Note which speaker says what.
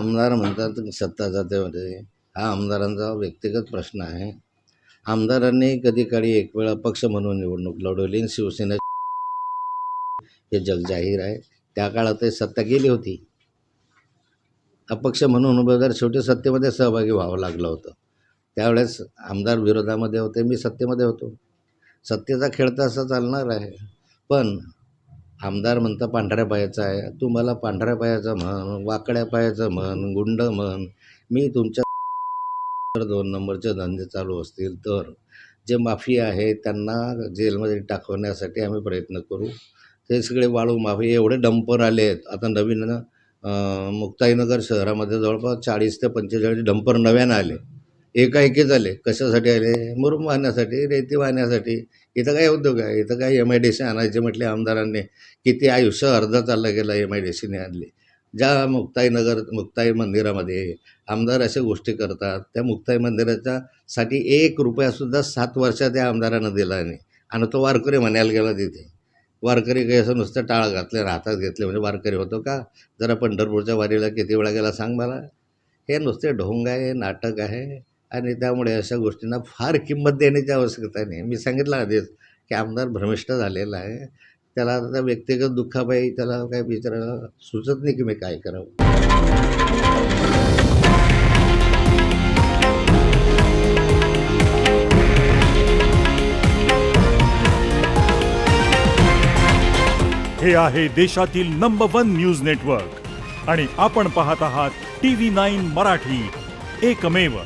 Speaker 1: आमदार म्हणतात सत्ता जातेमध्ये, हा आमदारांचा व्यक्तिगत प्रश्न आहे. आमदारांनी कधी काळी एक वेळा पक्ष म्हणून निवडणूक लढवली आणि शिवसेना हे जगजाहीर आहे. त्या काळात ते सत्ता गेली होती. अपक्ष म्हणून उमेदवार शेवटी सत्तेमध्ये सहभागी व्हावं लागलं होतं. त्यावेळेस आमदार विरोधामध्ये होते, मी सत्तेमध्ये होतो. सत्तेचा खेळ तर असा चालणार आहे. पण आमदार म्हणता पांढऱ्या पायाचा आहे, तू मला पांढऱ्या पायाचा म्हण, वाकड्या पायाचं म्हण, गुंड म्हण, मी तुमच्या 2 नंबरचे धंदे चालू असतील तर जे माफिया आहे त्यांना जेलमध्ये टाकवण्यासाठी आम्ही प्रयत्न करू. ते सगळे वाळू माफिया एवढे डंपर आले आहेत आता नवीन. मुक्ताईनगर शहरामध्ये जवळपास 40 ते 45 डंपर नव्यानं आले, एकाएकी झाले. कशासाठी आले? मुरुम वाहण्यासाठी, रेती वाहण्यासाठी. इथं काय उद्योग आहे? इथं काय MIDC आणायचे म्हटले आमदारांनी. किती आयुष्य अर्ध चाललं गेलं MIDCने आणली. ज्या मुक्ताई मंदिरामध्ये आमदार अशा गोष्टी करतात, त्या मुक्ताई मंदिराच्यासाठी 1 रुपयासुद्धा 7 वर्षात त्या आमदारानं दिला नाही. आणि तो वारकरी म्हणायला गेला तिथे. वारकरी काही असं नुसतं टाळ घातले, हातात घेतले म्हणजे वारकरी होतो का? जरा पंढरपूरच्या वारीला किती वेळा गेला सांग मला? हे नुसते ढोंग आहे, नाटक आहे. आणि त्यामुळे अशा गोष्टींना फार किंमत देण्याची आवश्यकता नाही. मी सांगितलं आधीच की आमदार भ्रमिष्ट झालेला आहे. त्याला आता व्यक्तिगत दुःखापायी त्याला काय बिचारायला सुचत नाही की मी काय करावं.
Speaker 2: हे आहे देशातील नंबर 1 न्यूज नेटवर्क आणि आपण पाहत आहात TV9 मराठी, एकमेव.